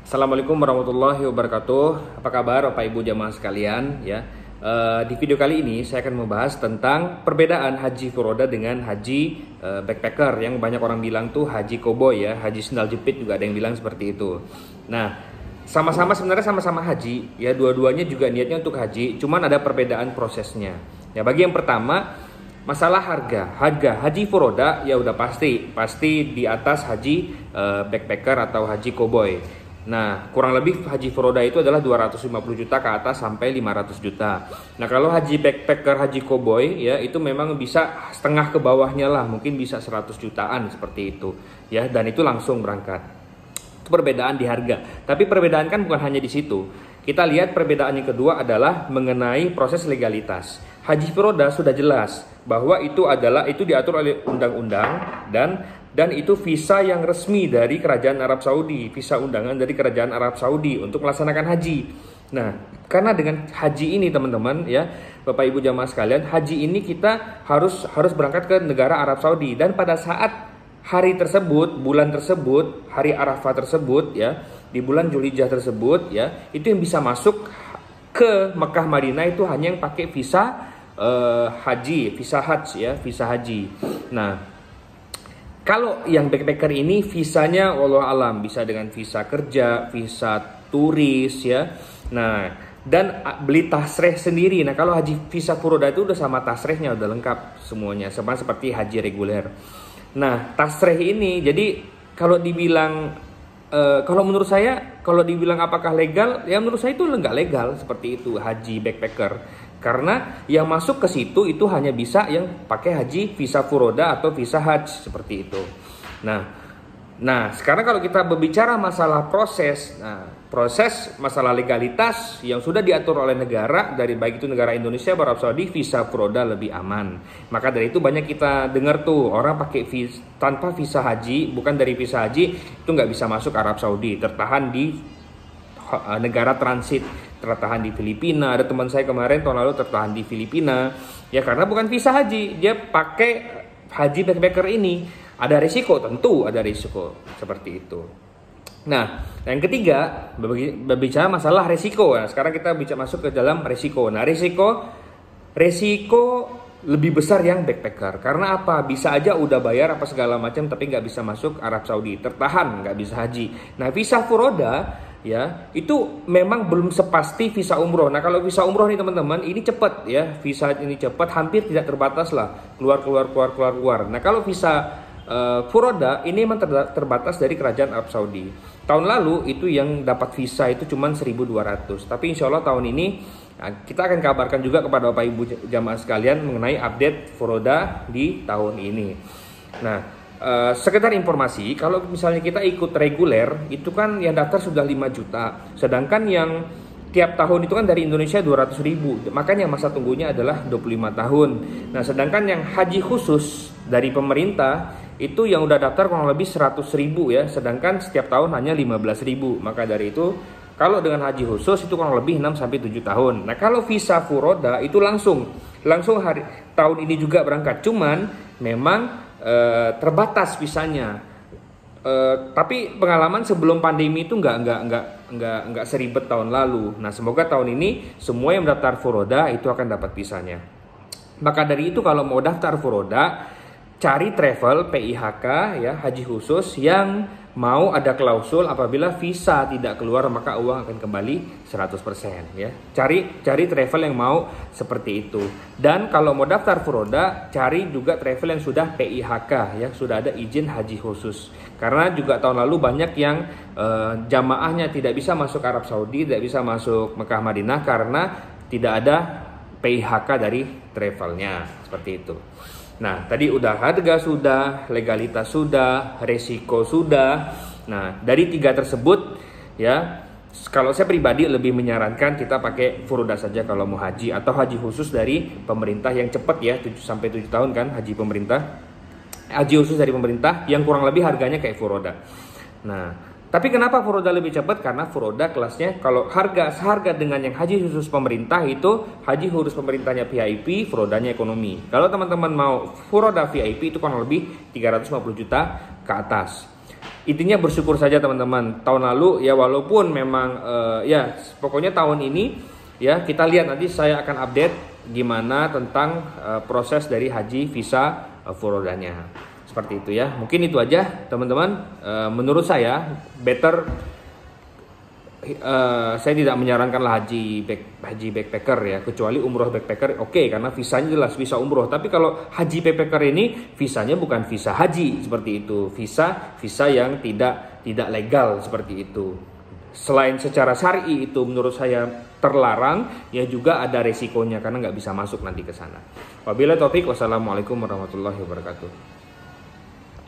Assalamualaikum warahmatullahi wabarakatuh. Apa kabar Bapak Ibu jamaah sekalian ya? Di video kali ini saya akan membahas tentang perbedaan haji furoda dengan haji backpacker, yang banyak orang bilang tuh haji koboi ya, haji sendal jepit juga ada yang bilang seperti itu. Nah, sebenarnya sama-sama haji ya, dua-duanya juga niatnya untuk haji, cuman ada perbedaan prosesnya. Ya, bagi yang pertama masalah harga haji furoda ya udah pasti di atas haji backpacker atau haji koboi. Nah, kurang lebih haji furoda itu adalah 250 juta ke atas sampai 500 juta. Nah, kalau haji backpacker, haji koboi ya itu memang bisa setengah ke bawahnya lah, mungkin bisa 100 jutaan seperti itu ya, dan itu langsung berangkat. Itu perbedaan di harga. Tapi perbedaan kan bukan hanya di situ. Kita lihat perbedaan yang kedua adalah mengenai proses legalitas. Haji furoda sudah jelas bahwa itu diatur oleh undang-undang dan itu visa yang resmi dari Kerajaan Arab Saudi, visa undangan dari Kerajaan Arab Saudi untuk melaksanakan haji. Nah, karena dengan haji ini teman-teman ya, Bapak Ibu jamaah sekalian, haji ini kita harus berangkat ke negara Arab Saudi, dan pada saat hari tersebut, bulan tersebut, hari Arafah tersebut ya, di bulan Dzulhijjah tersebut ya, itu yang bisa masuk ke Mekah Madinah itu hanya yang pakai visa haji, visa haji ya, visa haji. Nah, kalau yang backpacker ini visanya wallahu alam bisa dengan visa kerja, visa turis ya. Nah, dan beli tasreh sendiri. Nah, kalau haji visa furoda itu udah sama tasrehnya, udah lengkap semuanya, sama seperti haji reguler. Nah, tasreh ini jadi kalau dibilang kalau menurut saya, kalau dibilang apakah legal, ya menurut saya itu nggak legal seperti itu haji backpacker. Karena yang masuk ke situ itu hanya bisa yang pakai haji visa furoda atau visa haji seperti itu. Nah, sekarang kalau kita berbicara masalah proses masalah legalitas yang sudah diatur oleh negara, dari baik itu negara Indonesia, Arab Saudi, visa furoda lebih aman. Maka dari itu banyak kita dengar tuh orang pakai tanpa visa haji, bukan dari visa haji itu nggak bisa masuk Arab Saudi, tertahan di negara transit, tertahan di Filipina. Ada teman saya kemarin tahun lalu tertahan di Filipina ya, karena bukan visa haji, dia pakai haji backpacker ini. Ada risiko, tentu ada risiko seperti itu. Nah, yang ketiga berbicara masalah risiko ya. Sekarang kita masuk ke dalam risiko. Nah, risiko lebih besar yang backpacker. Karena apa? Bisa aja udah bayar apa segala macam tapi nggak bisa masuk Arab Saudi, tertahan nggak bisa haji. Nah, visa furoda ya itu memang belum sepasti visa umroh. Nah, kalau visa umroh nih teman-teman, ini cepat ya, visa ini cepat, hampir tidak terbatas lah, keluar. Nah, kalau visa furoda ini memang terbatas dari Kerajaan Arab Saudi. Tahun lalu itu yang dapat visa itu cuma 1.200. Tapi insya Allah tahun ini kita akan kabarkan juga kepada Bapak Ibu jamaah sekalian mengenai update furoda di tahun ini. Nah, sekedar informasi, kalau misalnya kita ikut reguler itu kan yang daftar sudah 5 juta, sedangkan yang tiap tahun itu kan dari Indonesia 200.000, makanya masa tunggunya adalah 25 tahun. Nah, sedangkan yang haji khusus dari pemerintah itu yang udah daftar kurang lebih 100.000 ya, sedangkan setiap tahun hanya 15.000. Maka dari itu kalau dengan haji khusus itu kurang lebih 6-7 tahun. Nah, kalau visa furoda itu langsung hari tahun ini juga berangkat, cuman memang terbatas visanya. Tapi pengalaman sebelum pandemi itu nggak seribet tahun lalu. Nah, semoga tahun ini semua yang mendaftar furoda itu akan dapat visanya. Maka dari itu kalau mau daftar furoda, cari travel PIHK ya, haji khusus yang mau ada klausul apabila visa tidak keluar maka uang akan kembali 100% ya. Cari travel yang mau seperti itu. Dan kalau mau daftar furoda, cari juga travel yang sudah PIHK ya, sudah ada izin haji khusus. Karena juga tahun lalu banyak yang jamaahnya tidak bisa masuk Arab Saudi, tidak bisa masuk Mekah Madinah karena tidak ada PIHK dari travelnya, seperti itu. Nah, tadi udah harga sudah, legalitas sudah, resiko sudah. Nah, dari 3 tersebut ya, kalau saya pribadi lebih menyarankan kita pakai furoda saja kalau mau haji, atau haji khusus dari pemerintah yang cepat ya, 7-7 tahun kan haji pemerintah. Haji khusus dari pemerintah yang kurang lebih harganya kayak furoda. Nah, tapi kenapa furoda lebih cepat? Karena furoda kelasnya kalau seharga dengan yang haji khusus pemerintah itu, haji khusus pemerintahnya VIP, furodanya ekonomi. Kalau teman-teman mau furoda VIP itu kurang lebih 350 juta ke atas. Intinya bersyukur saja teman-teman. Tahun lalu ya walaupun memang ya pokoknya tahun ini ya kita lihat nanti saya akan update gimana tentang proses dari haji visa furodanya. Seperti itu ya. Mungkin itu aja teman-teman. Menurut saya better saya tidak menyarankanlah haji backpacker ya, kecuali umroh backpacker oke, karena visanya jelas visa umroh. Tapi kalau haji backpacker ini visanya bukan visa haji seperti itu, visa yang tidak legal seperti itu. Selain secara syar'i itu menurut saya terlarang, ya juga ada resikonya karena nggak bisa masuk nanti ke sana. Wabillahi taufik, wassalamualaikum warahmatullahi wabarakatuh.